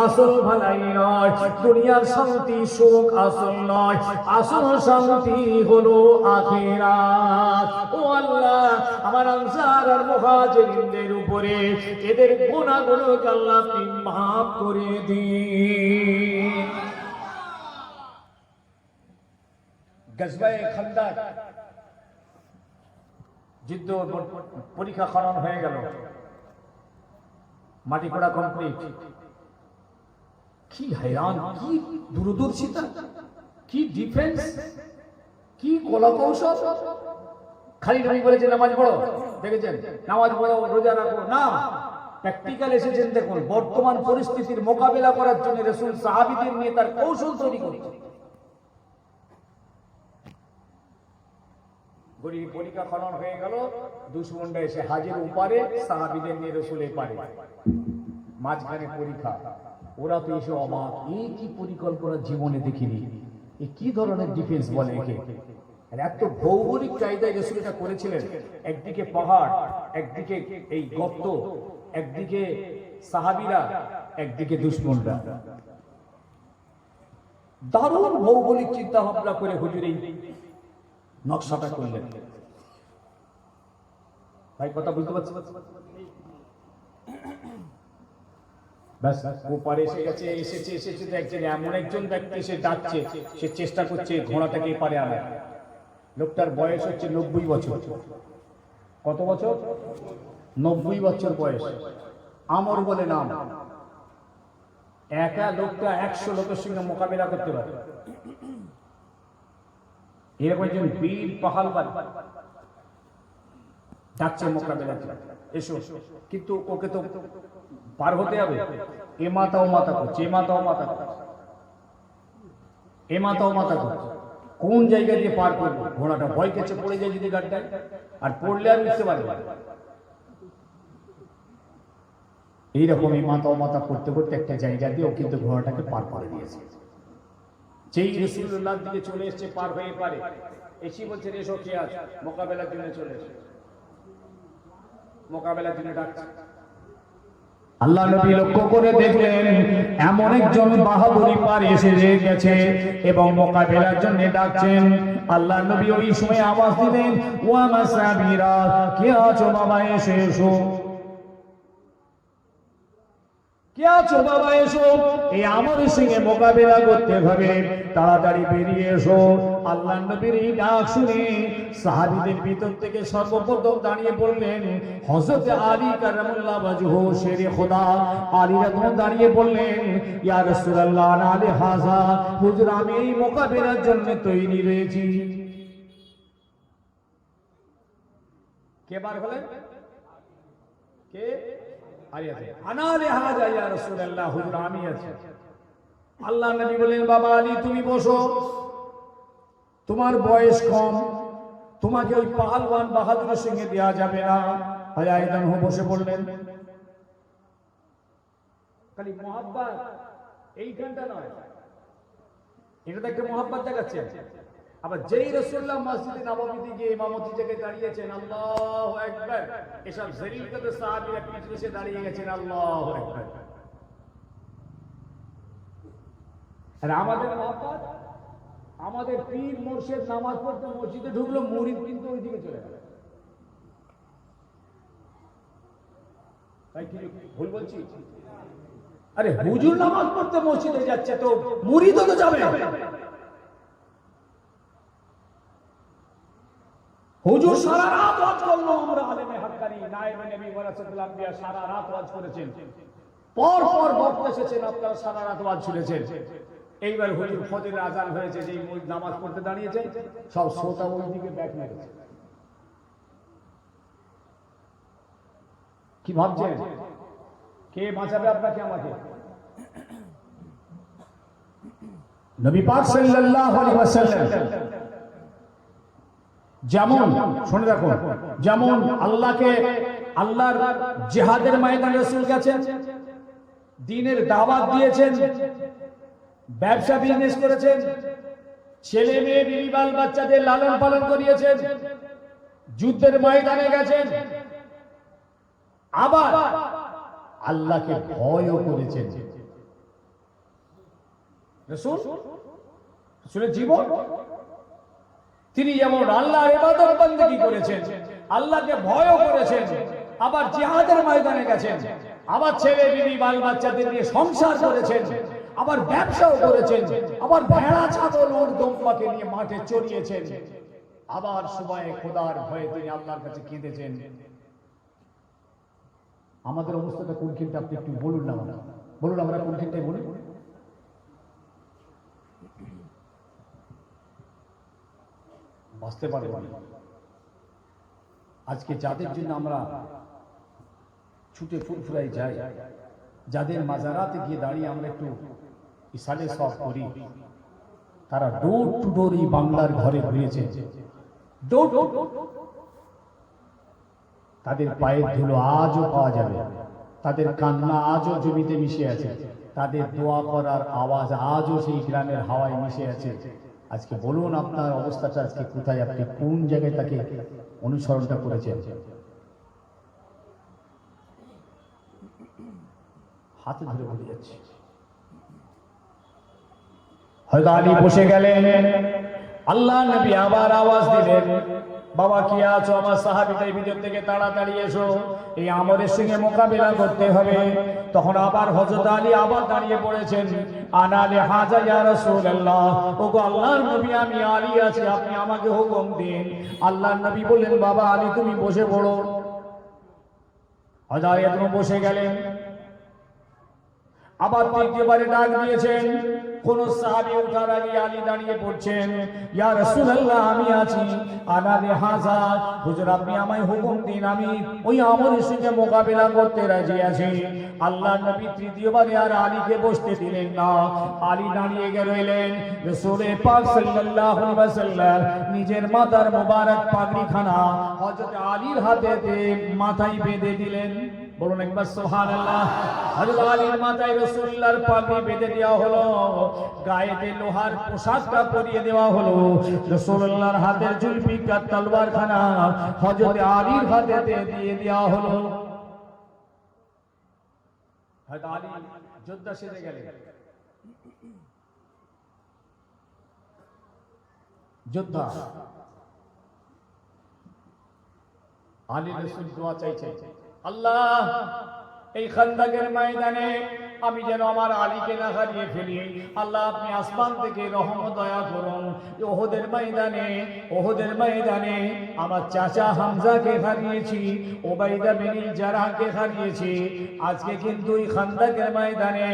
আসল ভালাই নয়, দুনিয়ার শান্তি সুখ আসল নয়, আসল শান্তি হলো আখিরাত। ও আল্লাহ, আমার আনসার আর মুহাজিরিনদের উপরে এদের গুনাহগুলোকে আল্লাহ আপনি মাফ করে দিন। গজওয়ে খন্দক যুদ্ধ পরীক্ষা খনন হয়ে গেল, মাটি কোড়া কমপ্লিট। কি हैरान, কি দূরদর্শিতা, কি ডিফেন্স, কি কলাকৌশল। খালি নবী বলেছে নামাজ পড়ো, দেখেছেন নামাজ পড়ো রোজা রাখো না, প্র্যাকটিক্যাল এসেছেন। দেখুন বর্তমান পরিস্থিতির মোকাবেলা করার জন্য রাসূল সাহাবীদের নিয়ে তার কৌশল তৈরি করেছেন। গরিব পরীক্ষা খনন হয়ে গেল, দুশমনরা এসে হাজির উপারে, সাহাবীদের নিয়ে রাসূলের পারে, মাঝখানে পরীক্ষা। ওরা তো এসে অবাক, এই কি পরিকল্পনা জীবনে দেখিনি, এ কি ধরনের ডিফেন্স বলে একে। এত ভৌগোলিক কায়দায় রাসূল এটা করেছিলেন। একদিকে পাহাড়, একদিকে এই গর্ত, একদিকে সাহাবীরা, একদিকে দুশমনরা। দারুণ ভৌগোলিক চিন্তা ভাবনা করে হুজুর এই নকশাটা করলেন। ভাই কথা বুঝতে পারছি? ব্যাস ওপারে এসে গেছে, এসেছে তো একজন, এমন একজন ব্যক্তি সে ডাকছে, সে চেষ্টা করছে ঘোড়াটাকে এপারে আনার। লোকটার বয়স হচ্ছে 90 বছর। কত বছর? 90 বছর বয়স। আমর বলে নাম। একা লোকটা 100 লোকের সঙ্গে মোকাবিলা করতে পারে। এরকম একজন বীর পাহালবান ডাকছে মোকাবিলা, এসো। কিন্তু ওকে তো পার হতে হবে। এ মাথাও মাথা করছে, এ মাথাও মাথা করছে, এ মাথাও মাথা করছে। কোন জায়গা দিয়ে পার করবো? ঘোড়াটা ভয় কেছে পড়ে যায় যদি গাড়িটায়, আর পড়লে আর উঠতে পারবে। এইরকম এই মাথাও মাথা করতে করতে একটা জায়গা দিয়ে ও কিন্তু ঘোড়াটাকে পার করে দিয়েছে। যেই রাসূলুল্লাহর দিকে চলে এসছে পার হয়ে পারে, এসে বলছে এসো, কে আছে? মোকাবেলার জন্য চলে এসে মোকাবেলার জন্য ডাকছে। আল্লাহ নবী লক্ষ্য করে দেখলেন এমন একজন বাহাদুরি পার এসে গেছে এবং মোকাবেলার জন্য ডাকছেন। আল্লাহ নবী ওই সময় আওয়াজ দিলেন, ওয়া মাসাবিরা, কে আছো বাবা এসে এসো, কে আছো বাবা এসো, এই আমাদের সঙ্গে মোকাবেলা করতে হবে, তাড়াতাড়ি বেরিয়ে এসো। আল্লাহ নবীর এই ডাক শুনে সাহাবীদের ভিতর থেকে সর্বপ্রথম দাঁড়িয়ে বললেন হযরত আলী কারামাল্লাহু ওয়াজহু, শেরে খোদা আলী রাদিয়াল্লাহু দাঁড়িয়ে বললেন, ইয়া রাসূলুল্লাহ আলী হাযা, হুজুর আমি এই মোকাবেলার জন্য তৈরি রয়েছি। কে বার হলেন? কে? আনা লিহাযা ইয়া রাসূলুল্লাহ, হুজুর আমি আছি। আল্লাহ নবী বলেন, বাবা আলী তুমি বসো, তোমার বয়স কম, তোমাকে ওই পাহালওয়ান বাহাদুরের সঙ্গে দেওয়া যাবে না। আয়াইদান বসে বললেন। খালি মোহাব্বত এইখানটা নয়, এটা তো একটা মোহাব্বত দেখাচ্ছে। আবার যেই রাসূলুল্লাহ মসজিদে নববীতে গিয়ে ইমামতি জায়গায় দাঁড়িয়েছেন, আল্লাহু আকবার, এসব জরিলকাতে সাহাবীরা পিছনে এসে দাঁড়িয়ে গেছেন, আল্লাহু আকবার। আর আমাদের মোহাব্বত, আমাদের পীর মুর্শিদ নামাজ পড়তে মসজিদে ঢুকলো, মুরিদ কিন্তু ওই দিকে চলে গেল। তাই কি ভুল বলছি? আরে হুজুর নামাজ পড়তে মসজিদে যাচ্ছে তো মুরিদও তো যাবে। হুজুর সারা রাত ওয়াজ করলো, আমরা আলেমে হাক্কানি নায়েবে নবী ওয়ারাসাতুল আম্বিয়া সারা রাত ওয়াজ করেছেন, পর পর বক্তা এসেছেন, আপনারা সারা রাত ওয়াজ শুনেছেন। এইবার হুজুর ফজরের আজান হয়েছে, যেই মুরিদ নামাজ পড়তে দাঁড়িয়েছে, সব শ্রোতা ওই দিকে ব্যাক মেরেছে। কি ভাবছেন কে বাঁচাবে আপনাকে আমাকে? নবী পাক সাল্লাল্লাহু আলাইহি ওয়াসাল্লাম যেমন, শুনে রাখুন, যেমন আল্লাহকে, আল্লাহর জিহাদের ময়দানে রাসূল গেছেন, দ্বীনের দাওয়াত দিয়েছেন, ব্যবসা বিজনেস করেছেন, ছেলে মেয়ে বিবি বাল বাচ্চাদের লালন পালন করিয়েছেন, যুদ্ধের ময়দানে গেছেন, আবার আল্লাহকে ভয়ও করেছেন। রাসূলের জীবন, তিনি যেমন আল্লাহর ইবাদত বন্দেগী করেছেন, আল্লাহকে ভয়ও করেছেন, আবার জিহাদের ময়দানে গেছেন, আবার ছেলে বিবি বাল বাচ্চাদের নিয়ে সংসার করেছেন, আবার ব্যবসাও করেছেন, আবার ভেড়া ছাগল ওর দম্পাকে নিয়ে মাঠে চড়িয়েছেন, আবার সময়ে খোদার ভয়ে তিনি আল্লাহর কাছে কেঁদেছেন। আমাদের অবস্থাটা কোনখানটা আপনি একটু বলুন না, বলুন আমরা কোনখানটাই বলুন। বাঁচতে পারবো না। আজকে যাদের জন্য আমরা ছুটে ফুরফুরাই যাই, যাদের মাজারাতে গিয়ে দাঁড়িয়ে আমরা একটু ইসালে সব করি, তারা ডোর টু ডোর এই বাংলার ঘরে ঘুরেছে, ডোর টু ডোর। তাদের পায়ের ধুলো আজও পাওয়া যাবে, তাদের কান্না আজও জমিতে মিশে আছে, তাদের দোয়া করার আওয়াজ আজও সেই গ্রামের হাওয়ায় মিশে আছে। আজকে বলুন আপনার অবস্থাটা আজকে কোথায়, আপনি কোন জায়গায় তাকে অনুসরণটা করেছেন? হাতে ধরে বলে যাচ্ছে। হযরত আলী বসে গেলেন, আল্লাহ নবী আবার আওয়াজ দিলেন, বাবা কি আছো? আমার সাহাবীদের ভিতর থেকে তাড়াতাড়ি এসো, এই আমরের সঙ্গে মোকাবেলা করতে হবে। তখন আবার হযরত আলী আবার দাঁড়িয়ে পড়েছেন, আনা লিহাজা ইয়া রাসূলুল্লাহ, ওগো আল্লাহর নবী আমি আলী আছি, আপনি আমাকে হুকুম দিন। আল্লাহর নবী বললেন, বাবা আলী তুমি বসে পড়ো। হযরত আলী একদম বসে গেলেন। আবার তৃতীয়বারে ডাক দিয়েছেন, কোন সাহাবী ওঠার আগে আলী দাঁড়িয়ে পড়ছেন, ইয়া রাসূলুল্লাহ আমি আছি, আনা লিহাজা, হুজুর আপনি আমায় হুকুম দিন, আমি ওই আমরের সঙ্গে মোকাবেলা করতে রাজি আছি। আল্লাহর নবী তৃতীয়বারে আর আলীকে বসতে দিলেন না, আলী দাঁড়িয়ে রইলেন। রাসূল পাক সাল্লাল্লাহু আলাইহি ওয়াসাল্লাম নিজের মাথার মোবারক পাগড়িখানা হযরত আলীর হাতে মাথায় বেঁধে দিলেন। বলুন একবার সুবহানাল্লাহ। হযরত আলীর মাথায় রাসূলুল্লাহর পাগড়ি বেঁধে দেওয়া হলো, গায়েতে লোহার পোশাকটা পরিয়ে দেওয়া হলো, রাসূলুল্লাহর হাতের জুলফিকার তলোয়ারখানা হযরত আলীর হাতে দিয়ে দেওয়া হলো। হযরত আলী যোদ্ধা সেজে গেলেন, যোদ্ধা। আলী রাসূল দোয়া চাইছে, আল্লাহ এই খান্দাকের ময়দানে আমি যেন আমার আলীকে না হারিয়ে ফেলি, আল্লাহ আপনি আসমান থেকে রহম দয়া করুন। ওহদের ময়দানে আমার চাচা হামজাকে হারিয়েছি, ওবাইদা বিন জারহাকে হারিয়েছি, আজকে কিন্তু এই খান্দাকের ময়দানে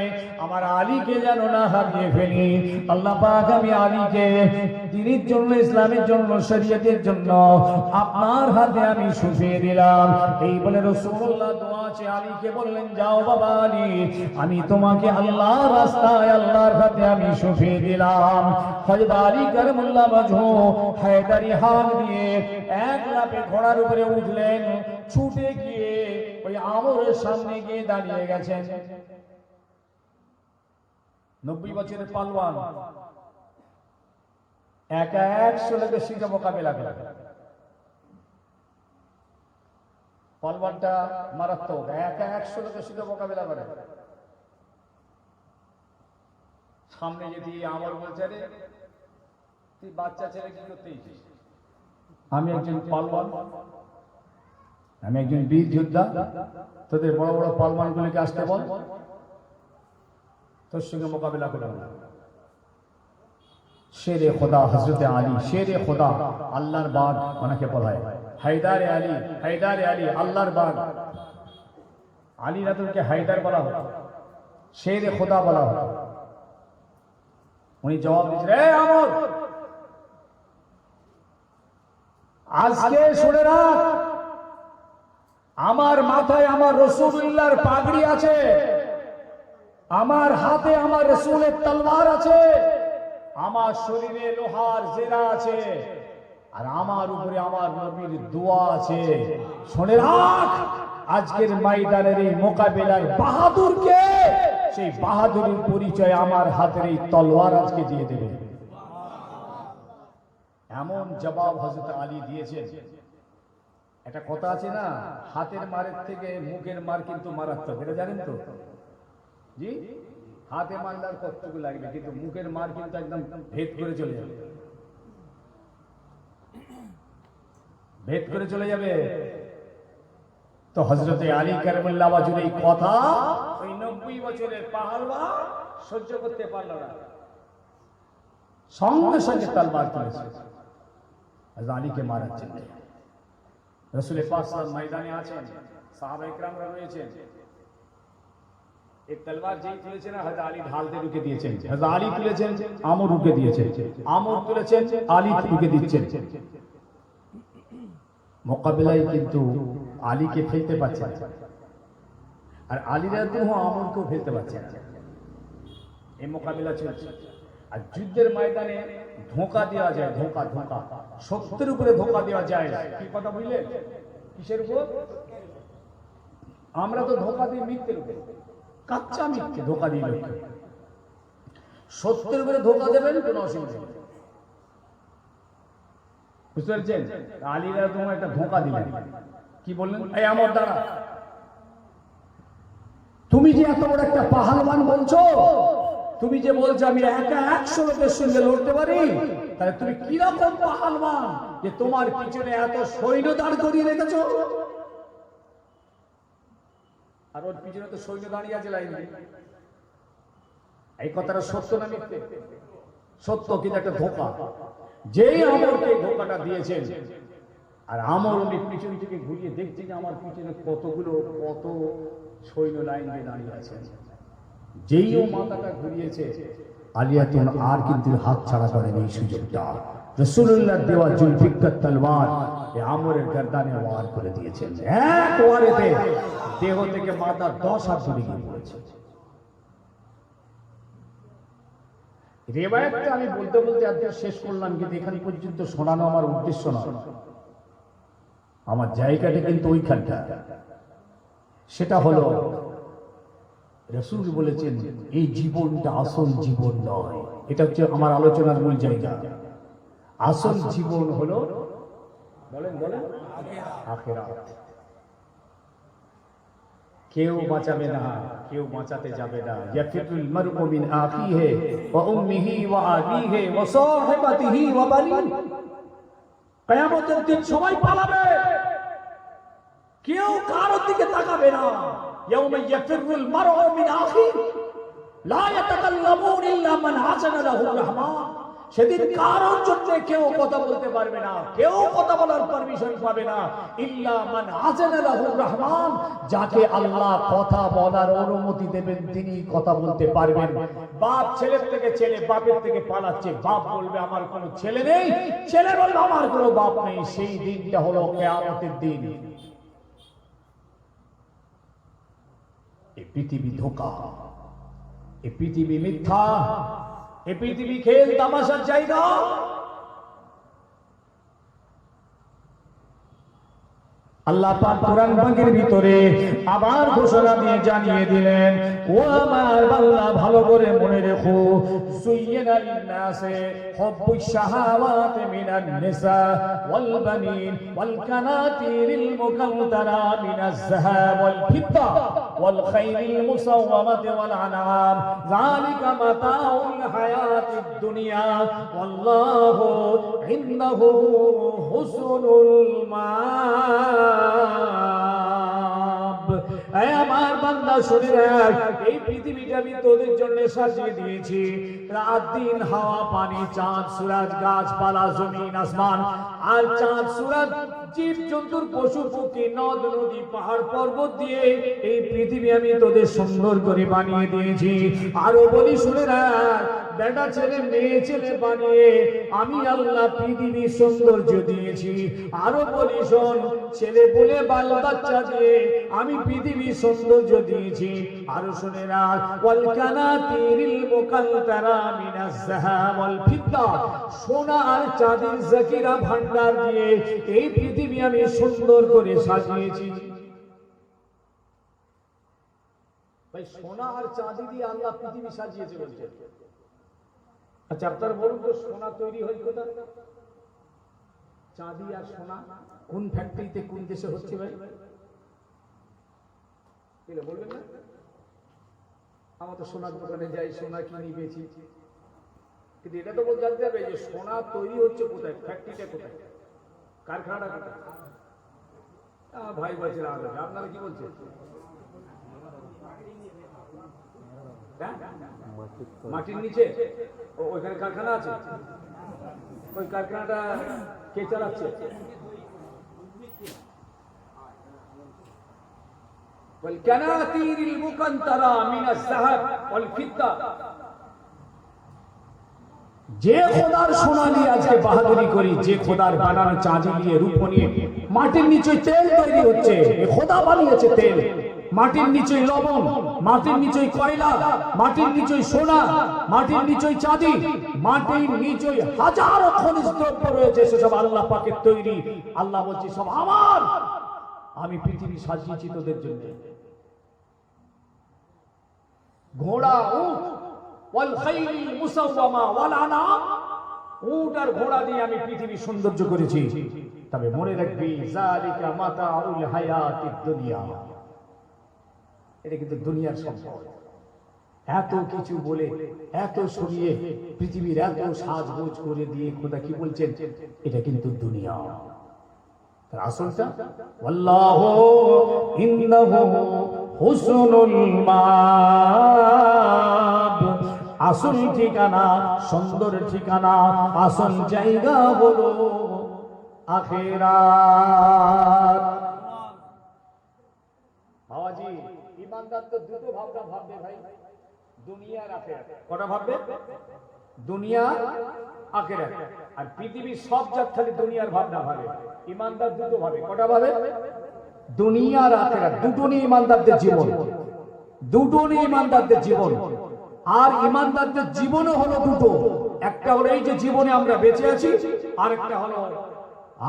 আমার আলীকে যেন না হারিয়ে ফেলি। আল্লাহ পাক আমি আলীকে দ্বীনের জন্য, ইসলামের জন্য, শরীয়তের জন্য আপনার হাতে আমি সঁপিয়ে দিলাম। এই বলে রাসূলুল্লাহ দোয়া চেয়ে আলীকে বললেন, যাও বাবা আলী, আমি তোমাকে আল্লাহর রাস্তায় আল্লাহর হাতে আমি সঁপিয়ে দিলাম। হযরত আলী কারামাল্লাহু ওয়াজহু হায়দারি হাত দিয়ে এক লাফে ঘোড়ার উপরে উঠলেন, ছুটে গিয়ে ওই আমরের সামনে গিয়ে দাঁড়িয়ে গেছেন। 90 বছরের পালোয়ান, একা 100 লোকের সঙ্গে মোকাবেলা করে। পালোয়ানটা মারাত্মক, একা 100 লোকের সঙ্গে মোকাবেলা করে। সামনে যদি আমর বলছে, রে তুই বাচ্চা ছেলে কি করতে এসেছিস? আমি একজন পালোয়ান, আমি একজন বীর যোদ্ধা, তোদের বড় বড় পালোয়ানগুলিকে আসতে বল, তোর সঙ্গে মোকাবেলা করে। শেরে খোদা হযরত আলী, শেরে খোদা, আল্লাহর বাগ ওনাকে বলা হয়। হায়দারে আলী, হায়দারে আলী, আল্লাহর বাগ। আলী রাতুলকে হায়দার বলা হতো, শেরে খোদা বলা হতো। উনি জবাব দিয়েছেন, রে আমর, আজকে শুনে রাখ, আমার মাথায় আমার রাসূলুল্লাহর পাগড়ি আছে, আমার হাতে আমার রাসূলের তলোয়ার আছে, আমার শরীরে লোহার জেরা আছে, আর আমার উপরে আমার নবীর দোয়া আছে। শুনে রাখ, আজকের ময়দানের এই মোকাবেলার বাহাদুর কে, সেই বাহাদুরের পরিচয় আমার হাতের এই তলোয়ার আজকে দিয়ে দেবে। এমন জবাব হযরত আলী দিয়েছেন। একটা কথা আছে না, হাতের মারের থেকে মুখের মার কিন্তু মারাত্মক, এটা জানেন তো? জি, হাতে মারলে আর কতটুকু লাগবে, কিন্তু মুখের মার কিন্তু একদম ভেদ করে চলে যাবে, ভেদ করে চলে যাবে। তো হযরতে আলী কারামাল্লাহু ওয়াজহুর এই কথা ওই 90 বছরের পাহাড়ওয়ালা সহ্য করতে পারল না, সঙ্গে সঙ্গে তলবার তুলেছে হযরত আলীকে মারার জন্য। রাসূল পাক সাল্লাল্লাহু ময়দানে আছেন, সাহাবায়ে কেরামরা রয়েছেন, एक तलवार যেই তুলেছেন হযরত আলী ঢালতে ঢুকে দিয়েছেন, হযরত আলী তুলেছেন, আমর রুকে দিয়েছেন, আমর তুলেছেন, আলী রুকে দিচ্ছেন। মোকাবিলায় কিন্তু আলীকে ফেলতে পারছে না, আর আলী রাদিয়াল্লাহু আনহু আমরকেও ফেলতে পারছে না। এই মোকাবিলা চলছে। আর যুদ্ধের ময়দানে ধোঁকা দেওয়া যায়, ধোঁকা ধোঁকা সত্যের উপরে ধোঁকা দেওয়া যায়। কি কথা বুঝলেন? কিসের উপর? আমরা তো ধোঁকা দিই মিথ্যের উপরে, কাচ্চা মিথ্যে ধোঁকা দিই লোককে। সত্যের উপরে ধোঁকা দেবেন, কোনো অসুবিধা নেই। বুঝতে পারছেন? আলী রাদিয়াল্লাহু একটা ধোঁকা দিলেন, কি বললেন? এই আমার দ্বারা তুমি যে এত বড় একটা পাহালওয়ান বলছো, তুমি যে বলছো আমি একা 100 লোকের সঙ্গে লড়তে পারি, তাহলে তুমি কিরকম পাহালওয়ান যে তোমার পিছনে এত সৈন্য দাঁড় করিয়ে রেখেছো? আর ওর পিছনে তো সৈন্য দাঁড়িয়ে আছে লাইনে। এই কথাটা সত্য না মিথ্যে? সত্য, কিন্তু একটা ধোঁকা। যেই আমরকে ধোঁকাটা দিয়েছেন, আর আমর উনি পিছন থেকে ঘুরিয়ে দেখছে যে আমার পিছনে কতগুলো কত সৈন্য লাইন দিয়ে দাঁড়িয়ে আছে। যেই ও মাথাটা ঘুরিয়েছে, আলিয়াতুন আর কিন্তু হাত ছাড়া করেন এই সুযোগটা। রাসূলুল্লাহ দেওয়া জুলফিকার তলোয়ার এই আমরের গর্দানে ওয়ার করে দিয়েছেন। এক ওয়ারেতে দেহ থেকে মাথা 10 হাত দূরে গিয়ে পড়েছে। রিওয়ায়াতটা আমি বলতে বলতে আজ শেষ করলাম, কিন্তু এখান পর্যন্ত শোনানো আমার উদ্দেশ্য নয়। আমার জায়গাটা কিন্তু ওইখানটা। সেটা হলো রাসূল বলেছেন এই জীবনটা আসল জীবন নয়। এটা হচ্ছে আমার আলোচনার মূল জায়গা। আসল জীবন হলো, বলেন বলেন, আখিরাত। কেউ বাঁচাবে না, কেউ বাঁচাতে যাবে না। ইয়াফিরুল মারউ মিন আখিহি ওয়া উম্মিহি ওয়া আবিহি ওয়া সাহিবাতিহি ওয়া বানি। কিয়ামতের দিন সবাই পালাবে, কেউ কারোর দিকে তাকাবে না। ইয়াউমা ইয়াফিরুল মারউ মিন আখিহি লা ইয়াতাকাল্লামুন ইল্লা মান আযানা লাহুর রাহমান। সেদিন কারোর জন্য কেউ কথা বলতে পারবে না, কেউ কথা বলার পারমিশন পাবে না, ইল্লা মান আযানা লাহুর রাহমান। যাকে আল্লাহ কথা বলার অনুমতি দেবেন তিনি কথা বলতে পারবেন। বাপ ছেলের থেকে, ছেলে বাপের থেকে পালাচ্ছে, বাপ বলবে আমার কোনো ছেলে নেই, ছেলে বলবে আমার কোনো বাপ নেই। সেই দিনটা হলো কিয়ামতের দিন। এই পৃথিবী ধোঁকা, এই পৃথিবী মিথ্যা, এই পৃথিবী খেল তামাশার জায়গা। আল্লাহ পাক কোরআন পাকের ভিতরে আবার ঘোষণা দিয়ে জানিয়ে দিলেন, ও আমার বান্দা ভালো করে মনে রেখো, সুইয়্যিনা লিন-নাসি হুব্বুশ শাহাওয়াতি মিনান নিসা ওয়াল বানিন ওয়াল কানাতিরিল মুকান্তারা মিনাজ যাহাব ওয়াল ফিদ্দা ওয়াল খাইলিল মুসাওওয়ামাতি ওয়াল আনআম যালিকা মাতাউল হায়াতিদ দুনিয়া ওয়াল্লাহু ইনদাহু হুসনুল মাআব। আমার বান্দা শুনে রাখ, এই পৃথিবীটা আমি তোদের জন্য সাজিয়ে দিয়েছি। রাত দিন, হাওয়া পানি, চাঁদ সূরজ, গাছপালা, জমিন আসমান, আর চাঁদ সূরজ, জীব জন্তুর, পশু পক্ষী, নদ নদী, পাহাড় পর্বত দিয়ে এই পৃথিবী আমি তোদের সুন্দর করে বানিয়ে দিয়েছি। আরো বলি শুনে রাখ, বেটা ছেলে মেয়ে ছেলে বানিয়ে আমি আল্লাহ পৃথিবী সৌন্দর্য দিয়েছি। আরো বলি শোন, ছেলে বলে বাল বাচ্চা দিয়ে আমি পৃথিবী সৌন্দর্য দিয়েছি। আরো শুনে রাখ, ওয়াল কানাতিরিল মুকান্তারা মিনাজ যাহাব ওয়াল ফিদ্দা, সোনা আর চাঁদের জাকিরা ভান্ডার দিয়ে এই পৃথিবী আমি সুন্দর করে সাজিয়েছি। ভাই, সোনা আর চাঁদি দিয়ে আল্লাহ পৃথিবী সাজিয়েছে বলছে। আচ্ছা আপনারা বলুন তো, সোনা তৈরি হয় কোথায়? চাঁদি আর সোনা কোন ফ্যাক্টরিতে, কোন দেশে হচ্ছে ভাই? বলবেন না? আমরা তো সোনার দোকানে যাই, সোনা কিনি, বেচি, কিন্তু এটা তো বলতে জানতে হবে যে সোনা তৈরি হচ্ছে কোথায়, ফ্যাক্টরিটা কোথায়, কারখানাটা কোথায়। আমার ভাই বলছিল আপনারা কি বলছেন? মাটির নিচে ওইখানে কারখানা আছে, ওই কারখানাটা কে চালাচ্ছে? والكناتير المقنطرة من الذهب والفضة, যে খোদার সোনা নিয়ে আজকে বাহাদুরি করি, যে খোদার বানানো চাঁদি নিয়ে, রূপ নিয়ে মাটির নিচে তেল তৈরি হচ্ছে, খোদা বানিয়েছে তেল। মাটির নিচে লবণ, মাটির নিচে কয়লা, মাটির নিচে সোনা, মাটির নিচে চাঁদি, মাটির নিচে হাজারো খনিজ দ্রব্য রয়েছে, সেসব আল্লাহ পাকের তৈরি। আল্লাহ বলছে সব আমার, আমি পৃথিবী সাজিয়েছি তোদের জন্য। ঘোড়া, উট, ওয়াল খাইল মুসাওয়ামা ওয়াল আনাম, উট আর ঘোড়া দিয়ে আমি পৃথিবী সৌন্দর্য করেছি। তবে মনে রাখবি যালিকা মাতাউল হায়াতিদ দুনিয়া, এটা কিন্তু দুনিয়ার সম্পদ। এত কিছু বলে, এত শুনিয়ে, পৃথিবীর এত সাজগোজ করে দিয়ে খোদা কি বলছেন? এটা কিন্তু দুনিয়া। তার আসলটা আল্লাহু ইন্নাহু হুসনুল মাব, আসল ঠিকানা, সুন্দর ঠিকানা, আসল জায়গা হলো আখিরাত। বাবাজি, ইমানদার তো দুটো ভাবনা ভাববে ভাই, দুনিয়া আর আখিরাত। কটা ভাববে? দুনিয়া আখিরাত। আর পৃথিবীর সব জাত খালি দুনিয়ার ভাবনা ভাবে। ইমানদার দুটো ভাবে। কটা ভাবে? দুনিয়া আর আখিরাত, দুটো নিয়ে ইমানদারদের জীবন, দুটো নিয়ে ইমানদারদের জীবন। আর ইমানদারদের জীবনও হলো দুটো, একটা হলো এই যে জীবনে আমরা বেঁচে আছি, আর একটা হলো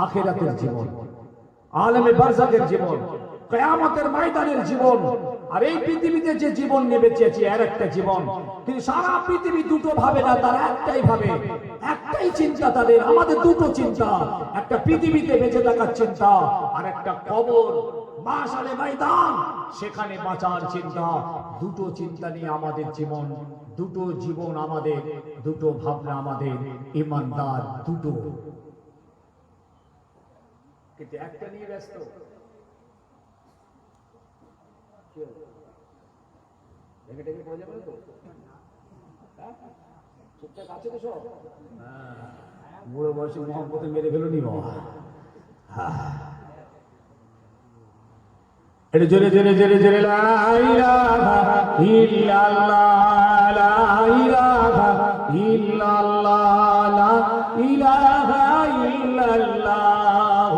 আখিরাতের জীবন, আলেমে বারজাখের জীবন, কিয়ামতের ময়দানের জীবন। আর এই পৃথিবীতে যে জীবন নিয়ে বেঁচে আছি এর একটা জীবন। কিন্তু সারা পৃথিবী দুটো ভাবে না, তারা একটাই ভাবে, একটাই চিন্তা তাদের। আমাদের দুটো চিন্তা, একটা পৃথিবীতে বেঁচে থাকার চিন্তা, আর একটা কবর, মাশারে ময়দান, সেখানে বাঁচার চিন্তা। দুটো চিন্তা নিয়ে আমাদের জীবন, দুটো জীবন আমাদের, দুটো ভাবনা আমাদের। ইমানদার দুটো, কিন্তু একটা নিয়ে ব্যস্ত। বুড়ো বয়সে মোহাম্মতে মেরে ফেলুনি বাবা। এটা জোরে জোরে জোরে জোরে লা ইলাহা ইল্লাল্লাহ, লা ইলাহা ইল্লাল্লাহ, লা ইলাহা ইল্লাল্লাহ,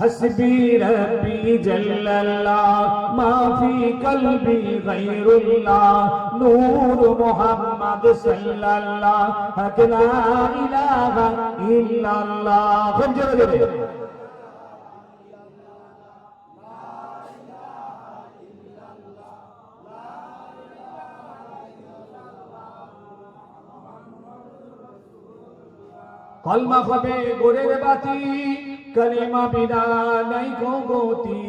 حسبي ربي جل الله ما في قلبي غير الله نور محمد صلى الله لا إله إلا الله خنجر কলমা হবে গোরের বাতি, কলিমা বিনা নাই গতি,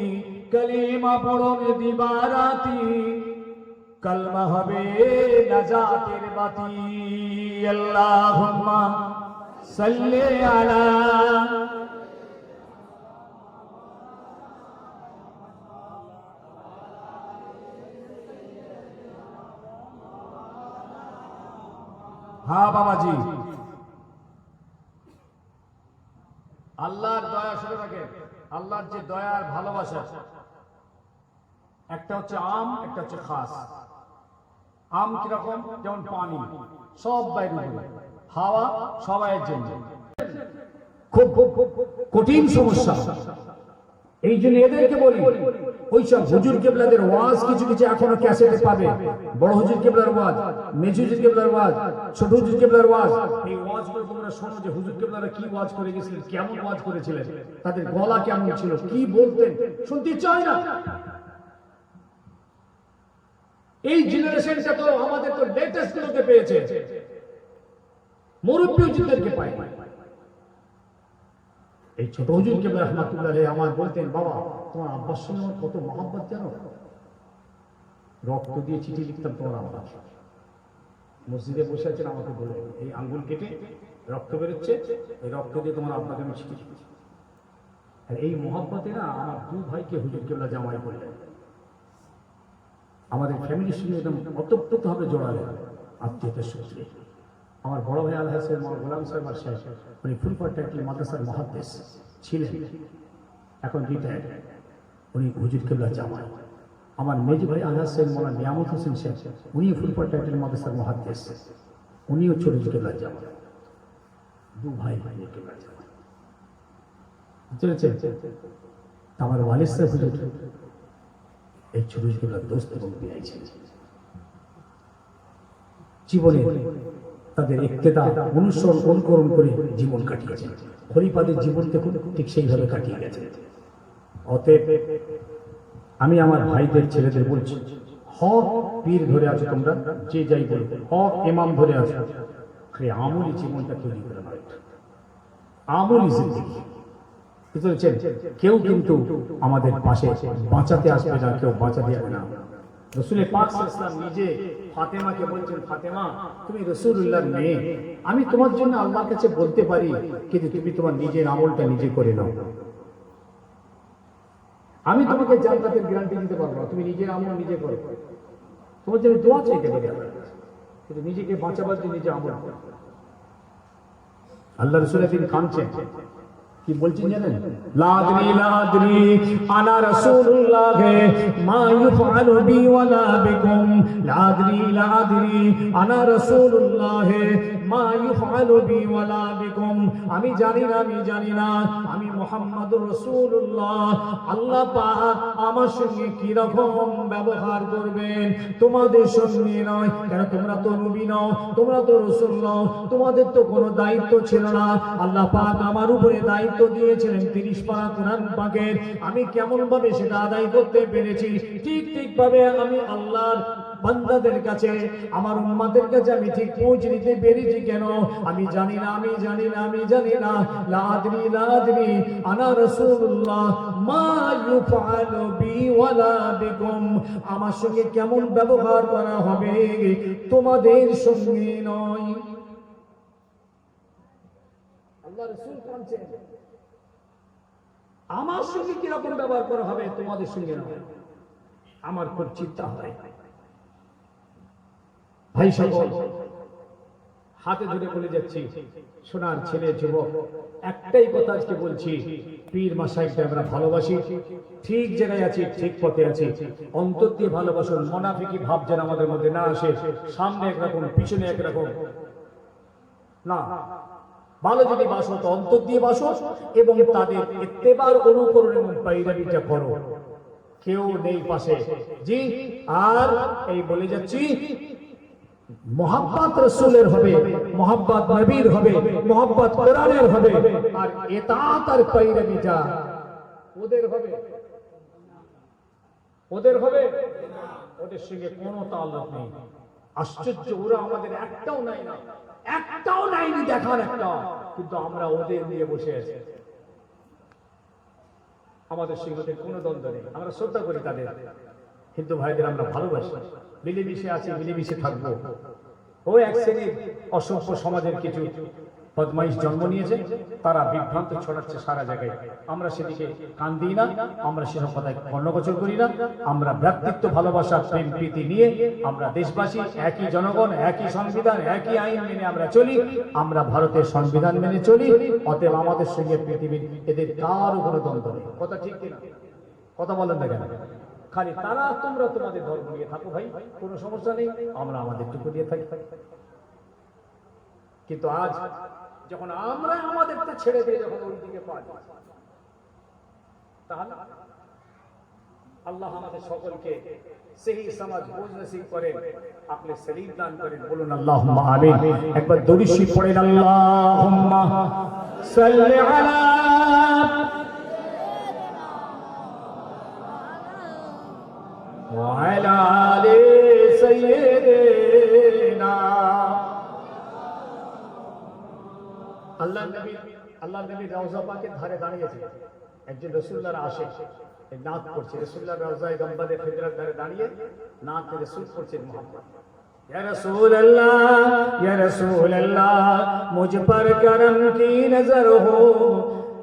কলিমা পড়ন দিবারাতি, কলমা হবে নাজাতের বাতি। আল্লাহুম্মা সাল্লি আলা হ্যাঁ বাবাজি, আল্লাহর দয়া শুনে রাখেন। আল্লাহর যে দয়ার ভালোবাসা, একটা হচ্ছে আম, একটা হচ্ছে খাস। আম কিরকম? যেমন পানি, সব বাইরে, হাওয়া সবাইয়ের জন্য। খুব কঠিন সমস্যা। এই জন্য এদেরকে বলি, ওইসব হুজুর কেবলাদের ওয়াজ কিছু কিছু এখনো ক্যাসেটে পাবে। বড় হুজুর কেবলার ওয়াজ, মেজু হুজুর কেবলার ওয়াজ, ছোট হুজুর কেবলার ওয়াজ, এই ওয়াজগুলো তোমরা শোনো যে হুজুর কেবলারা কি ওয়াজ করে গেছিলেন, কেমন ওয়াজ করেছিলেন, তাদের গলা কেমন ছিল, কি বলতেন, শুনতে চায় না। এই জেনারেশনটা তো আমাদের তো লেটেস্ট গুলোকে পেয়েছে, মুরব্বী হুজুরদেরকে পায়। এই ছোট হুজুর কেবলা রহমাতুল্লাহ আলাইহি আমার বলতেন, বাবা তোমার আব্বার সঙ্গে আমার কত মহব্বত জানো, রক্ত দিয়ে চিঠি লিখতাম তোমার আব্বা। মসজিদে বসে আছেন, আমাকে বলে এই আঙ্গুল কেটে রক্ত বেরোচ্ছে, এই রক্ত দিয়ে তোমার আব্বাকে আমি চিঠি লিখেছি। আর এই মহব্বতে না আমার দু ভাইকে হুজুর কেবলা জামাই করলেন। আমাদের ফ্যামিলির সঙ্গে একদম অতপ্রতভাবে জড়ালেন আত্মীয়তার সূত্রে। আমার বড় ভাই আল হাসান গোলাম সাহেব আর সাহেব, উনি ফুলপাট্টি মাদ্রাসার মুহাদ্দিস ছিলেন, এখন রিটায়ার্ড, উনি হুজুর কেবলা জামাই। আমার মেজ ভাই আল হাসান মৌলানা নিয়ামত হোসেন সাহেব, উনিও ফুলপাট্টি মাদ্রাসার মুহাদ্দিস, উনিও ছোট কেবলা জামাই। দু ভাই হুজুর কেবলা জামাই চলেছে। আমার ওয়ালিদ সাহেব হুজুর এই ছোট কেবলা দোস্ত এবং বিয়াই ছিলেন। জীবনে তাদের ইক্তেদা অনুসরণ অনুকরণ করে জীবন কাটিয়েছেন। খলিফাদের জীবন দেখুন ঠিক সেইভাবে কাটিয়ে গেছে। অতএব আমি আমার ভাইদের ছেলেদের বলছি, হক পীর ধরে আছো তোমরা, যে যাই বলো, হক ইমাম ধরে আছো, আমলি জীবনটা তৈরি করে নয়, আমলি জিন্দেগি। কেউ কিন্তু আমাদের পাশে বাঁচাতে আসবে না, কেউ বাঁচাতে যাবে না। রাসূলের পাক সাল্লাল্লাহু আলাইহি ওয়াসাল্লাম নিজে ফাতেমাকে বলছেন, ফাতেমা তুমি রাসূলুল্লাহর মেয়ে, আমি তোমার জন্য আল্লাহর কাছে বলতে পারি, কিন্তু তুমি তোমার নিজের আমলটা নিজে করে নাও। আমি তোমাকে জান্নাতের গ্যারান্টি দিতে পারবো না, তুমি নিজের আমল নিজে করো। তোমার জন্য দোয়া চাইতে পারি, কিন্তু নিজেকে বাঁচাবার জন্য নিজে আমল করো। আল্লাহ রাসূল একদিন কাঁদছেন, কি বলছেন জানেন? লাদরি লাদরি আনা রাসূলুল্লাহ মা ইউফআলু বি ওয়ালা বিকুম, লাদরি লাদরি আনা রাসূলুল্লাহ মা ইউফআলু বি ওয়ালা বিকুম। আমি জানি না, আমি জানি না, আমি মুহাম্মদুর রাসূলুল্লাহ, আল্লাহ পাক আমার সঙ্গে কি রকম ব্যবহার করবেন তোমাদের সঙ্গে নয়। কেন তোমরা তো নবী নও, তোমরা তো রাসূল নও, তোমাদের তো কোনো দায়িত্ব ছিল না। আল্লাহ পাক আমার উপরে দায়িত্ব দিয়েছিলেন 30 পারা কোরআন পাকের, আমি কেমন ভাবে সেটা আদায় করতে পেরেছি, ঠিক ভাবে আমি আল্লাহর বান্দাদের কাছে, আমার উম্মতের কাছে আমি ঠিক পৌঁছে দিতে পেরেছি। কেন? আমি জানি না, আমি জানি না, আমি জানি না। লাদরি লাদরি আনা রাসূলুল্লাহ মা ইউফআলু বি ওয়ালা বিকুম, আমার সঙ্গে কেমন ব্যবহার করা হবে তোমাদের সঙ্গে নয়। আল্লাহ রাসূল বলেন আমার সঙ্গে কি রকম ব্যবহার করা হবে তোমাদের সঙ্গে নয়। আমার খুব চিন্তা হয়। ভাই সকল, হাতে ধরে বলে যাচ্ছি, সোনার ছেলে যুবক, একটাই কথা আজকে বলছি, পীর মাশায়েখকে আমরা ভালোবাসি, ঠিক জায়গায় আছি, ঠিক পথে আছি, অন্তর দিয়ে ভালোবাসুন। মুনাফিকি ভাব যেন আমাদের মধ্যে না আসে, সামনে একরকম পিছনে একরকম না। ভালো যদি বাসো তো অন্তর দিয়ে বাসো এবং তাদের ইত্তেবার অনুকরণ এবং পায়রাবিটা করো। কেউ নেই পাশে, জি। আর এই বলে যাচ্ছি, মোহাব্বত রাসূলের হবে, মোহাব্বত নবীর হবে, মোহাব্বত কোরআনের হবে, আর ইতাআত আর পায়রাবিটা ওদের হবে, ওদের হবে, ওদের সঙ্গে কোনো তাআল্লুক নেই। আশ্চর্য, ওরা আমাদের একটাও নাই না, একটাও নাইনি দেখার একটা, কিন্তু আমরা ওদের নিয়ে বসে আছি। আমাদের সঙ্গে কোনো দ্বন্দ্ব নেই, আমরা শ্রদ্ধা করি তাদের। হিন্দু ভাইদের আমরা ভালোবাসি, মিলেমিশে আছি, মিলেমিশে থাকবো। ও এক শ্রেণীর অসভ্য সমাজের কিছু বদমাইশ জন্ম নিয়েছে, তারা বিভ্রান্ত ছড়াচ্ছে সারা জায়গায়। আমরা সেদিকে কান দিই না, আমরা সেসব কথায় কর্ণগোচর করি না। আমরা ভ্রাতৃত্ব, ভালোবাসা, প্রেম প্রীতি নিয়ে আমরা দেশবাসী, একই জনগণ, একই সংবিধান, একই আইন মেনে আমরা চলি। আমরা ভারতের সংবিধান মেনে চলি। অতএব আমাদের সঙ্গে পৃথিবীর এদের কারও কোনো দ্বন্দ্ব নেই। কথা ঠিক কিনা? কথা বলেন না কেন? খালি তারা তোমরা তোমাদের ধর্ম নিয়ে থাকো ভাই, কোনো সমস্যা নেই, আমরা আমাদের টুকু দিয়ে থাকি। কিন্তু আজ যখন আমরা আমাদেরটা ছেড়ে দিয়ে যখন ওই দিকে পাই, তাহলে আল্লাহ আমাদের সকলকে সেই সমাজ বোঝ নসিব করেন, আপনি সলিম দান করেন। বলুন আল্লাহুম্মা আমিন। একবার দরুদ শরীফ পড়েন, আল্লাহুম্মা সাল্লি আলা ওয়া আলা আলি সাইয়্যিদিনা। আল্লাহ নবী রওজা পাকের ধারে দাঁড়িয়েছে, একজন রসুল্লাহর আশেক নাত করছে, রসুল্লাহ রওজায়ে গম্বদে খিদরাত ধারে দাঁড়িয়ে নাত রসুল করছেন মোহাম্মদ। या रसूल अल्लाह मुझ पर करम की नजर हो,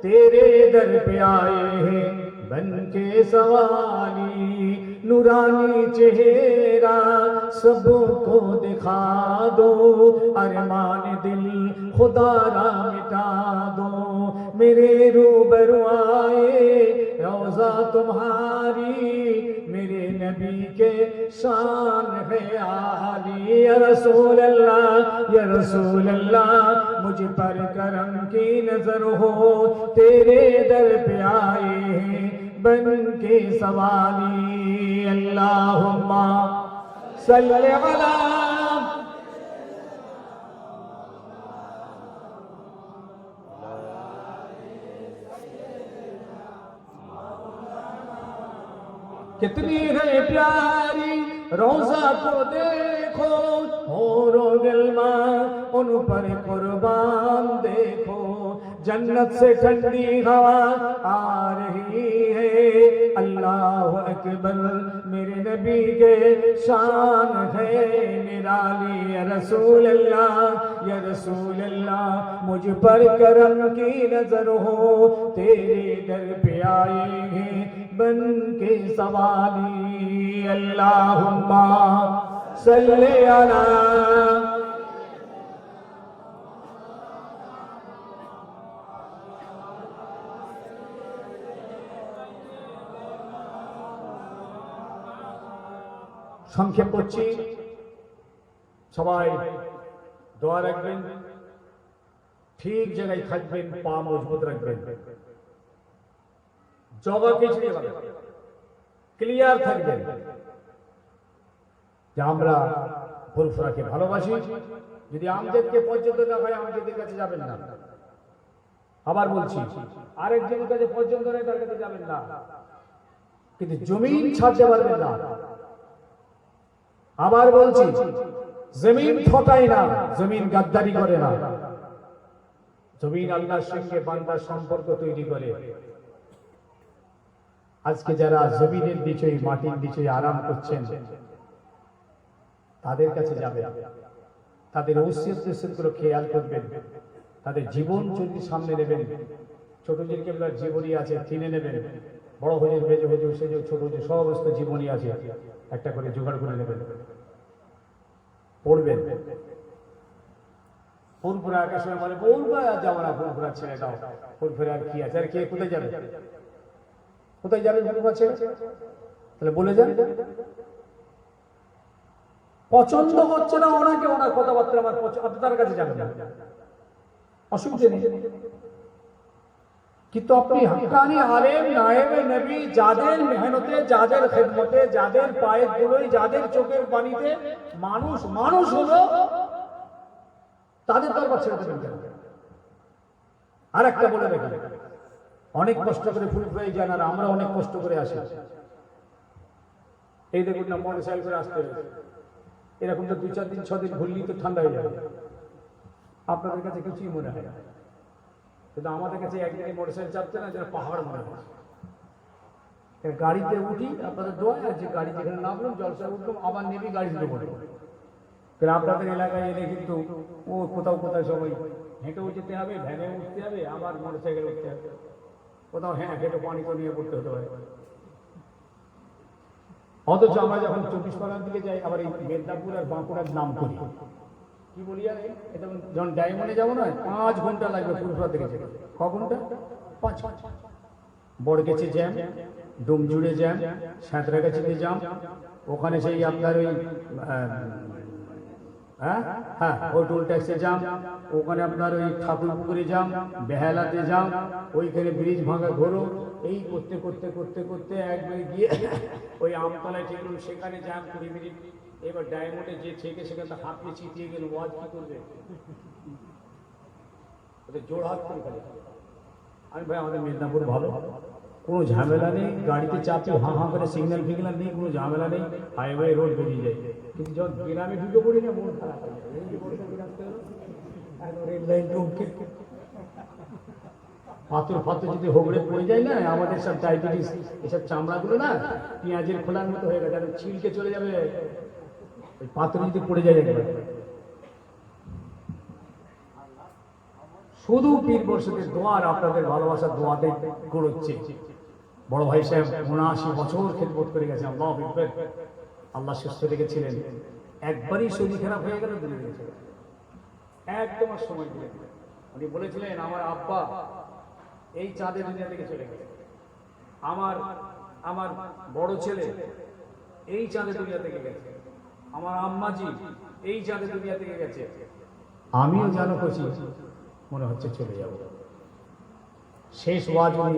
तेरे दर पे आए हैं बन के सवाली, नूरानी चेहरा सबको दिखा दो, अरमान दिल खुदा रा मिटा दो, मेरे रूबरू आए रोजा तुम्हारी, मेरे नबी के शान है आली। या रसूल अल्लाह मुझ पर करम की नजर हो, तेरे दर पे आए हैं बन के सवाली, अल्लाहुम्मा सल्ली अला कितनी है प्यारी रोजा को देखो, और गिलमा उन पर कुर्बान देखो, जन्नत से ठंडी हवा आ रही है, अल्लाह अकबर मेरे नबी के शान है निराली। या रसूल अल्लाह मुझ पर करम की नजर हो, तेरे दर पे आए हैं बन के सवाली, अल्लाहुम्मा सल्ले अला। সংক্ষেপ করছি, সবাই দোয়া রাখবেন, ঠিক জায়গায় থাকবেন, পা মজবুত রাখবেন, জগা খিচড়ি হবে, ক্লিয়ার থাকবেন যে আমরা ফুরফুরাকে ভালোবাসি। যদি আমজেদকে পর্যন্ত না হয় আমজেদের কাছে যাবেন না। আবার বলছি, আরেকজনের কাছে পর্যন্ত নেই তার কাছে যাবেন না, কিন্তু জমিন ছাড়তে পারবেন না। আবার বলছি, জমিন ঠকায় না, জমিন গাদ্দারি করে না, জমিন আল্লাহর সঙ্গে বান্দার সম্পর্ক তৈরি করে। আজকে যারা জমিনের নিচে মাটির নিচে আরাম করছেন তাদের কাছে যাবেন, তাদের ওসিয়তগুলো খেয়াল করবেন, তাদের জীবন চরিত্র সামনে নেবেন। ছোট যে কেবলার জীবনী আছে কিনে নেবেন, বড় হয়ে বেজে হয়ে সেজে ছোট যে সমস্ত জীবনী আছে একটা করে জোগাড় করে নেবেন, পড়বেন। ফুরফুরা একার সময় বলে বলবো যাবো না, ফুরফুরা ছেড়ে দাও, ফুরফুরা আর কি আছে, আর কে কোথায় যাবে, কোথায় যাবেন ফুরফুরা ছেড়ে? তাহলে বলে যান, পছন্দ হচ্ছে না ওনাকে, ওনার কথাবার্তা আমার আপনার কাছে যাবে না, অসুবিধে নেই। কিন্তু আপনি হাক্কানি আলেম নায়েবে নবী, যাদের মেহনতে, যাদের খেদমতে, যাদের পায়ের ধুলোয়, যাদের চোখের পানিতে মানুষ মানুষ হলো, তাদের দরবার ছেড়ে দেবেন। আর একটা বলে রাখি, অনেক কষ্ট করে ফুরফুরাই যান, আর আমরা অনেক কষ্ট করে আসি। এই দেখুন না, মোটরসাইকেল করে আসতে হবে, এরকম তো 2-4 দিন 6 দিন ঘুরলেই তো ঠান্ডা হয়ে যাবে। আপনাদের কাছে কিছুই মনে হয় না, কিন্তু আমাদের কাছে একদিনে মোটরসাইকেল চাপতে না যেন পাহাড় মনে হয়। গাড়িতে উঠি, আপনাদের দোয়া আছে, গাড়ি যেখানে নামলাম, জলসায় উঠলাম, আবার নেমে গাড়ি দিতে বলবো। কারণ আপনাদের এলাকায় এলে কিন্তু ও কোথাও কোথাও সবাই হেঁটেও যেতে হবে, ভ্যানে উঠতে হবে, আবার মোটরসাইকেল উঠতে হবে, কোথাও হ্যাঁ হেঁটে পানি তো নিয়ে পড়তে হতে পারে। অথচ আমরা যখন 24 পরগনার দিকে যাই, আবার এই মেদিনীপুর আর বাঁকুড়ার নাম করি, কি বলি আর এটা যখন ডায়মন্ডে যাবো না, 5 ঘন্টা লাগবে ফুরফুরা থেকে যেতে। ক ঘন্টা? 5। বড়গেছে জ্যাম, ডুমজুড়ে জ্যাম, সাঁতরাগাছিতে জ্যাম, ওখানে সেই আপনার ওই ওই টোল ট্যাক্সে জ্যাম, ওখানে আপনার ওই ঠাকুরপুকুরে জ্যাম, বেহালাতে জ্যাম, ওইখানে ব্রিজ ভাঙা ঘোরো, এই করতে করতে করতে করতে একবার গিয়ে ওই আমতলায় ঠেকলাম, সেখানে জ্যাম 20 মিনিট। এবার ডায়মন্ডে যে ঠেকে সেখানে হাত দিয়ে চিতিয়ে গেল, ওয়াজ কি করবে, ওদের জোর হাত করে ফেলে। আমি ভাই আমাদের মেদিনীপুর ভালো, কোনো ঝামেলা নেই, গাড়িতে চাপি হাঁ হাঁ করে সিগন্যাল ফিগন্যাল নেই, কোনো ঝামেলা নেই, হাইওয়ে রোড বেরিয়ে যায়। কিন্তু যখন গ্রামে ঢুকে পড়ি না, মন খারাপ হয়ে যায়। রেল লাইন টমকে পাথর ফাথর যদি হোগড়ে পড়ে যায় না, আমাদের সব ডায়াবেটিস এসব চামড়াগুলো না পেঁয়াজের খোলার মতো হয়ে গেছে, ছিলকে চলে যাবে ওই পাথর যদি পড়ে যায় একবার। শুধু পীর বর্ষদের দোয়ার আপনাদের ভালোবাসার দোয়াতে গড়ছে। বড় ভাই সাহেব ৭৯ বছর খেদমত করে গেছে, আল্লাহু আকবার। আল্লাহ সুস্থ রেখেছিলেন, একবারই শরীর খারাপ হয়ে গেল দূরে গেছে, একদম আর সময় দিলেন। উনি বলেছিলেন আমার আব্বা এই চাঁদের দুনিয়া থেকে চলে গেছে, আমার আমার বড় ছেলে এই চাঁদের দুনিয়া থেকে গেছে, আমার আম্মাজি এই চাঁদের দুনিয়া থেকে গেছে, আমিও জানো খুশি মনে হচ্ছে চলে যাব। শেষ ওয়াজ উনি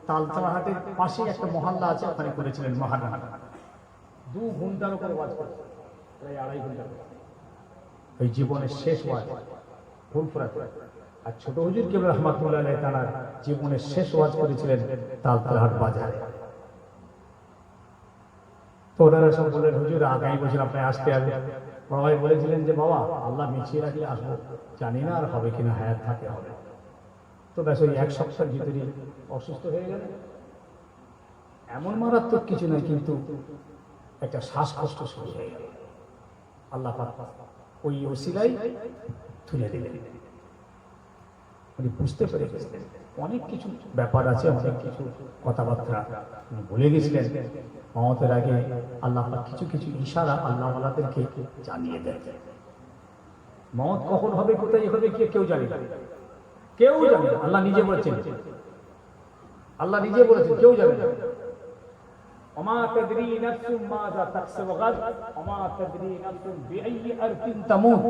তালতলাহাটের পাশে একটা মহল্লা আছে, ওখানে করেছিলেন মহারানা। 2 ঘন্টার উপর ওয়াজ করে, প্রায় 2.5 ঘন্টা। ওই জীবনের শেষ ওয়াজ ফুলফুরাত। আর ছোট হুজুর কেবল রহমাতুল্লাহ আলাইহি তাআলা জীবনের শেষ ওয়াজ করেছিলেন তালতলাহাট বাজারে। তো ওনারা সব বললেন হুজুর আগামী বছর আপনি আসতে হবে। বড় ভাই বলেছিলেন যে বাবা আল্লাহ মিছিয়ে রাখলে আসবো, জানি না আর হবে কিনা, হায়াত থাকে হবে। তো ব্যাস ওই 1 সপ্তাহের ভিতরেই অসুস্থ হয়ে গেল। এমন মারাত্মক কিছু নয়, কিন্তু একটা শ্বাসকষ্ট শুরু হয়ে গেল। আল্লাহ পাক ওই ওসিলাই তুলে দিলেন। উনি বুঝতে পেরে গেছিলেন অনেক কিছু ব্যাপার আছে, অনেক কিছু কথাবার্তা উনি বলে গেছিলেন। মওতের আগে আল্লাহ পাক কিছু কিছু ইশারা আল্লাহওয়ালাদেরকে জানিয়ে দেন। মওত কখন হবে, কোথায় হবে, কেউ জানে না, কেউ জানে না। আল্লাহ নিজে বলেছেন, আল্লাহ নিজে বলেছেন কেউ জানে না। ওমা তাদরি নাফসুম মাযা তাকসিবু গাদ ওমা তাদরি নাফসুম বিআইয়ি আরদিন তামুত।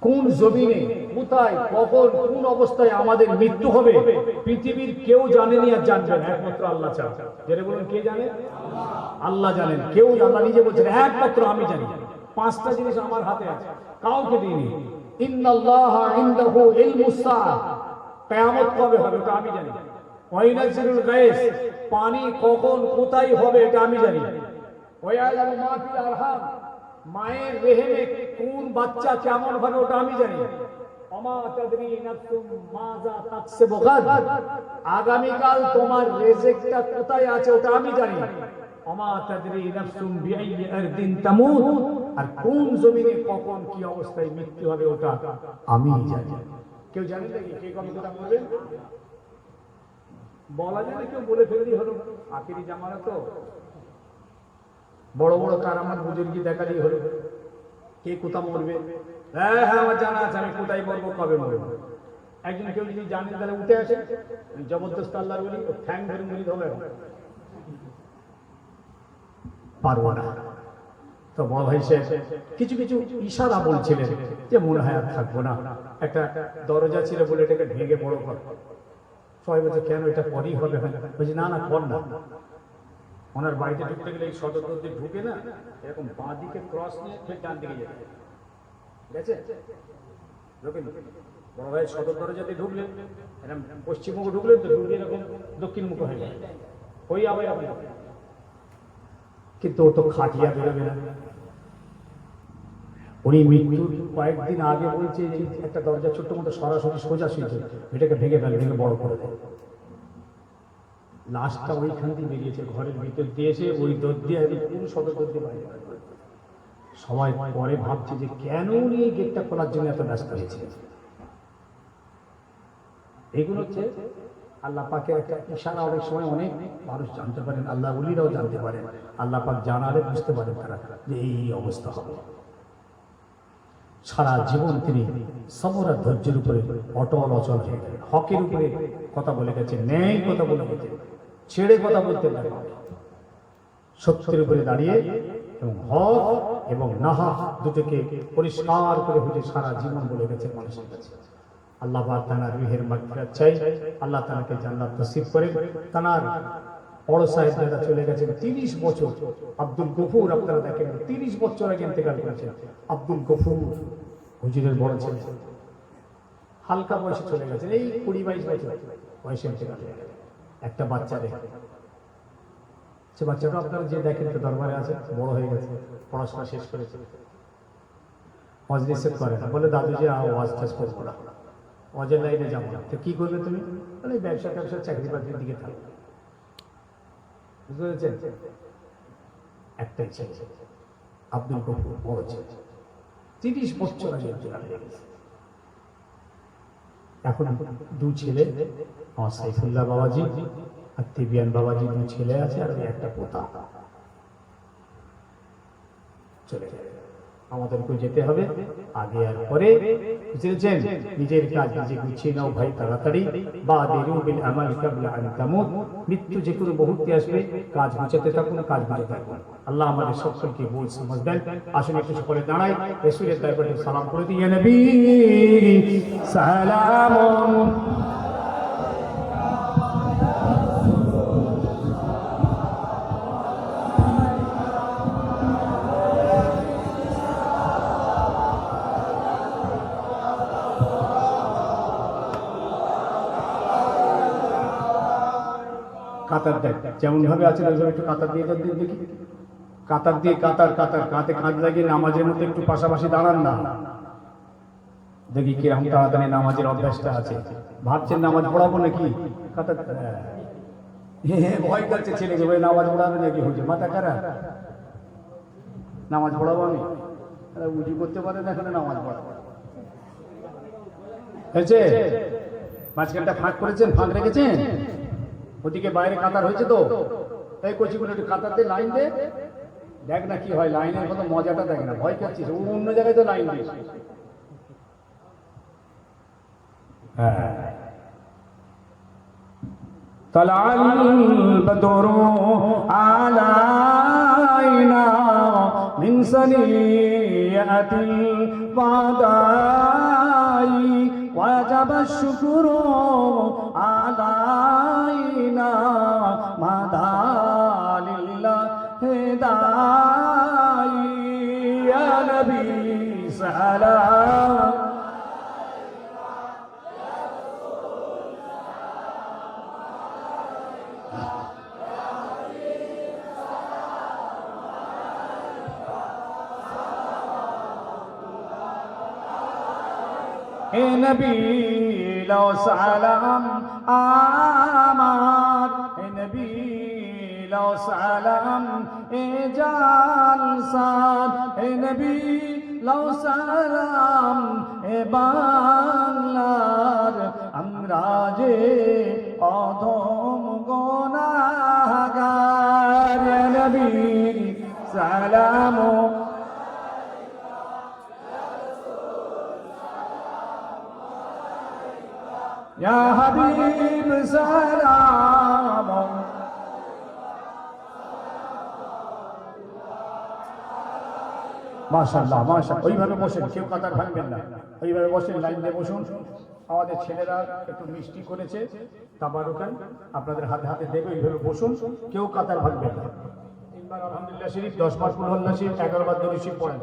কোন জমিনে, কোথায়, কখন, কোন অবস্থায় আমাদের মৃত্যু হবে পৃথিবীর কেউ জানেনি আর জানবে না, একমাত্র আল্লাহ ছাড়া। যারা বলেন কে জানে? আল্লাহ জানেন। কেউ, আল্লাহ নিজে বলছেন একমাত্র আমি জানি। 5টা জিনিস আমার হাতে আছে, কাউকে দিইনি। ইন্নাল্লাহা ইনদাহু ইলমুস সাআহ, কিয়ামত কবে হবে এটা আমি জানি। ওয়াইনাজিলুল গায়স, পানি কখন কোথায় হবে এটা আমি জানি। ওয়ায়ালামু মা ফিল আরহাম, মায়ের রেহেমে কোন বাচ্চা কেমন ভাবে ওটা আমি জানি। ওমা তাদরি নাফসুম মাযা তাকসিবু গাদ, আগামীকাল তোমার রিজিকটা কোথায় আছে ওটা আমি জানি। ওমা তাদরি নাফসুম বিআইয়ি আরদিন তামুত, আর কোন জমিনে কখন কি অবস্থায় মৃত্যু হবে ওটা আমি জানি। কেউ জানে নাকি? কে কোন কথা বলবেন? বলা যায় না, কেউ বলে ফেললেই হলো। আখিরি জামানা তো, বড় বড় কারামাত বুজুর্গি দেখালেই হলো। কে কোথা মরবে, হ্যাঁ হ্যাঁ আমার জানা আছে, আমি কোথায় মরবো, কবে মরবো। একজন কেউ যদি জানেন তাহলে উঠে আসে, জবরদস্ত আল্লাহর বলি ঠ্যাং ধরে মুড়ি ধরে পারবো না। তো বড় ভাই সাহেব কিছু কিছু ইশারা বলছিলেন যে মনে হয় আর থাকবো না। একটা দরজা ছিল বলে এটাকে ভেঙে বড় কর। সবাই বলছে কেন, এটা পরেই হবে। বলছে না না, কর না। ওনার বাড়িতে ঢুকতে গেলে এই সদর দরজা ঢুকে না, এরকম বাঁ দিকে ক্রস নিয়ে ফের ডান দিকে যেতে গেছে। বড় ভাই সদর দরজাতে ঢুকলেন, এরকম পশ্চিম মুখে ঢুকলেন, তো ঢুকে এরকম দক্ষিণ মুখে হয়ে গেল, ওই আবার আপনি। কিন্তু ও তো খাটিয়া বেরোবে না। উনি মৃত্যুর কয়েকদিন আগে বলছে যে একটা দরজা ছোট্ট মতো সরাসরি সোজা শুয়েছে, এটাকে ভেঙে ফেলে, ভেঙে বড় করে দেয়। লাশটা ওইখান দিয়ে বেরিয়েছে, ঘরের ভিতর দিয়ে এসে ওই দর দিয়ে পুরো সদর দর দিয়ে বাইরে। সবাই পরে ভাবছে যে কেন উনি এই গেটটা খোলার জন্য এত ব্যস্ত হয়েছে। এইগুলো হচ্ছে আল্লাহ পাকের একটা ইশারা। অনেক সময় অনেক মানুষ জানতে পারেন, আল্লাহ ওলিরাও জানতে পারেন, আল্লাহ পাক জানালে বুঝতে পারেন তারা যে এই অবস্থা হবে। সারা জীবন তিনি সবর আর ধৈর্যের উপরে অটল অচল হয়ে গেলেন। হকের উপরে কথা বলে গেছে, ন্যায় কথা বলে গেছে, ছেড়ে কথা বলতে না, সত্যের উপরে দাঁড়িয়ে এবং হক এবং নাহক দুটোকে পরিষ্কার করে হুজুর সারা জীবন বলে গেছে মানুষের কাছে। আল্লাহ পাক তানার রুহের মাগফিরাত চাই, আল্লাহ তানাকে জান্নাত নসিব করেন। তানার বড় সাহেব দাদা চলে গেছেন 30 বছর। আব্দুল গফুর, আপনারা দেখেন 30 বছর আগে ইন্তেকাল করেছেন আব্দুল গফুর, হুজুরের বড় ছেলে। হালকা বয়সে চলে গেছেন, এই 20-22 বছর বয়সে ইন্তেকাল হয়ে গেছে। একটা বাচ্চা দেখে, সে বাচ্চাটা আপনারা যে দেখেন তো দরবারে আছে, বড় হয়ে গেছে, পড়াশোনা শেষ করেছে, মজলিসে করে না, বলে দাদু যে ওয়াজ টাজ করবো না। অজের লাইনে যাবো না। তো কি করবে তুমি? বলে ব্যবসা ট্যাবসা চাকরি বাকরির দিকে থাকবে। বুঝতে পেরেছেন? একটাই ছেলে, আব্দুল গফুর, বড় ছেলে, 30 বছর আগে ইন্তেকাল হয়ে গেছে। এখন দু ছেলে, আমার সাইফুল্লাহ বাবাজি আর তিবিয়ান বাবাজি, দু ছেলে আছে, আর একটা পোতা। চলে যাবে, আমাদেরকেও যেতে হবে আগে আর পরে। বুঝেছেন? নিজের কাজ নিজে গুছিয়ে নাও ভাই তাড়াতাড়ি। বাদিরু বিল আমাল কাবলা আন তামুত। মৃত্যু যে কোনো মুহূর্তে আসবে, কাজ গুছাতে থাকুন, কাজ গুছাতে থাকুন। আল্লাহ আমাদের সকলকে বুঝ সমঝ দেন। আসুন একটু সকলে দাঁড়াই, রাসূলের দরবারে সালাম করে দিই। ইয়া নবী সালামুন কাতার দেখ, যেমন ভাবে আছে একটু কাতার দিয়ে দেখি, কাতার দিয়ে কাতার কাতার কাঁধে কাঁধ লাগিয়ে নামাজের মধ্যে একটু পাশাপাশি দাঁড়ান না, দেখি কিরকম তাড়াতাড়ি নামাজের অভ্যাসটা আছে। ভাবছেন নামাজ পড়াবো নাকি? কাতার ভয় করছে ছেলেকে, ভাই নামাজ পড়াবে নাকি? হচ্ছে মাথা খারাপ, নামাজ পড়াবো আমি? উজু করতে পারে না, এখানে নামাজ পড়াবো হয়েছে? মাঝখানটা ফাঁক করেছেন, ফাঁক রেখেছেন, ওদিকে বাইরে কাতার হয়েছে তো। এই কচিগুলো একটু কাতার দিয়ে লাইন দে, দেখ না কি হয়। লাইনের কত মজাটা দেখ না, ভয় পাচ্ছিস, অন্য জায়গায় তো লাইন দিস। হ্যাঁ, তালাল বদরু আলাইনা মিন সানিয়াতিল ওয়াদাই ওয়াজাবা শুকরু আলাইনা মাদালিল্লাহি দাই। ইয়া নবী সালাম এ নবী লাও সালাম আমার, এ নবী লাও সালাম এ জালসান, এ নবী লাও সালাম এ বাংলার আমরা যে অধম গুনাহগার। এ নবী সালাম ইয়া হাবিব সালাম। মাশাআল্লাহ মাশাআল্লাহ, ওইভাবে বসেন, কেউ কাতার ভাঙবেন না, ওইভাবে বসেন, লাইন দিয়ে বসুন। আমাদের ছেলেরা একটু মিষ্টি করেছে, তাবারুকান আপনাদের হাতে হাতে দেবে, এইভাবে বসুন, কেউ কাতার ভাঙবেন না। তিনবার আলহামদুলিল্লাহ শরীফ, 10 বার কুল আল্লাহ শরীফ, 11 বার দরুদ শরীফ পড়েন।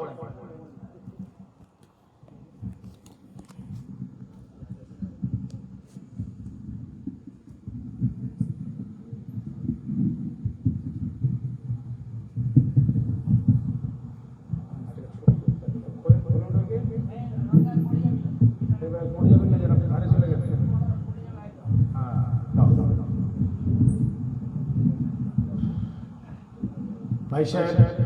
ভাই সাহেব